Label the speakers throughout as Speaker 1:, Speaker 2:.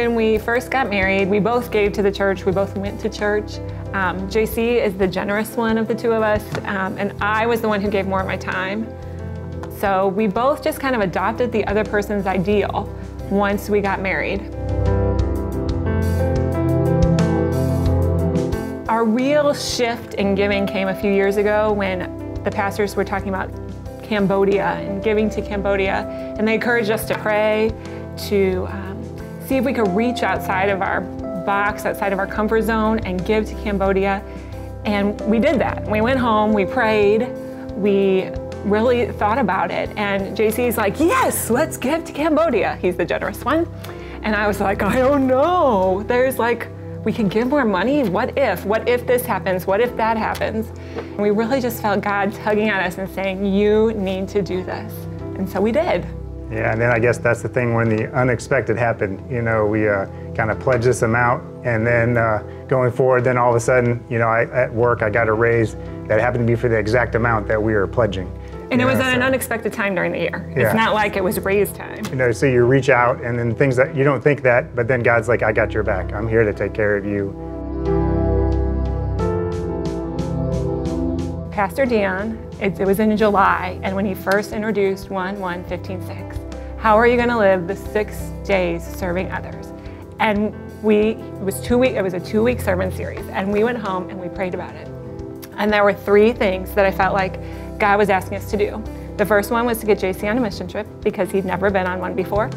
Speaker 1: When we first got married, we both gave to the church, we both went to church. JC is the generous one of the two of us, and I was the one who gave more of my time. So we both just kind of adopted the other person's ideal once we got married. Our real shift in giving came a few years ago when the pastors were talking about Cambodia and giving to Cambodia, and they encouraged us to pray, to see if we could reach outside of our box, outside of our comfort zone, and give to Cambodia. And we did that. We went home, we prayed, we really thought about it, and JC's like, yes, let's give to Cambodia. He's the generous one. And I was like, I don't know. There's like, we can give more money? What if this happens? What if that happens? And we really just felt God tugging at us and saying, you need to do this. And so we did.
Speaker 2: Yeah, and then I guess that's the thing when the unexpected happened. You know, we kind of pledged this amount, and then going forward, then all of a sudden, you know, at work I got a raise that happened to be for the exact amount that we were pledging.
Speaker 1: And it was at an unexpected time during the year.
Speaker 2: Yeah.
Speaker 1: It's not like it was raise time.
Speaker 2: You know, so you reach out, and then things that you don't think that, but then God's like, I got your back. I'm here to take care of you.
Speaker 1: Pastor Dion, it was in July, and when he first introduced 1-1-15-6, how are you going to live the 6 days serving others? And it was a 2-week sermon series, and we went home and we prayed about it. And there were 3 things that I felt like God was asking us to do. The first one was to get JC on a mission trip because he'd never been on one before.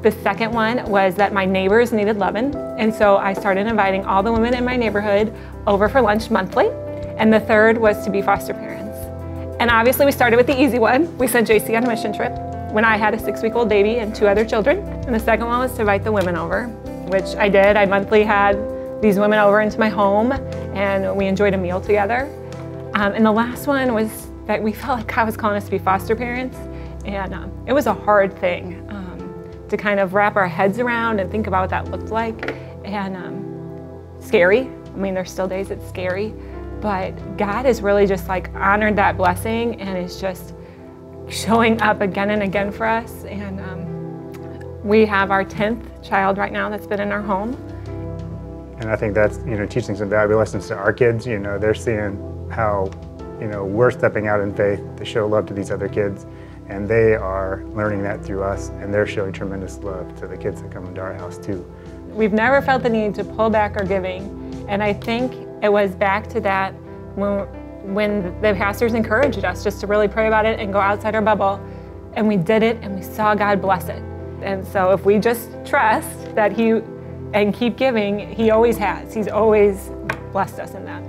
Speaker 1: The second one was that my neighbors needed loving, and so I started inviting all the women in my neighborhood over for lunch monthly. And the third was to be foster parents. And obviously we started with the easy one. We sent JC on a mission trip when I had a 6-week-old baby and 2 other children. And the second one was to invite the women over, which I did. I monthly had these women over into my home, and we enjoyed a meal together. And the last one was that we felt like God was calling us to be foster parents. And it was a hard thing to kind of wrap our heads around and think about what that looked like. And scary. I mean, there's still days it's scary. But God has really just like honored that blessing and is just showing up again and again for us. And we have our 10th child right now that's been in our home.
Speaker 2: And I think that's, you know, teaching some valuable lessons to our kids. You know, they're seeing how, you know, we're stepping out in faith to show love to these other kids. And they are learning that through us, and they're showing tremendous love to the kids that come into our house too.
Speaker 1: We've never felt the need to pull back our giving. And I think it was back to that when the pastors encouraged us just to really pray about it and go outside our bubble. And we did it, and we saw God bless it. And so if we just trust that and keep giving, He always has. He's always blessed us in that.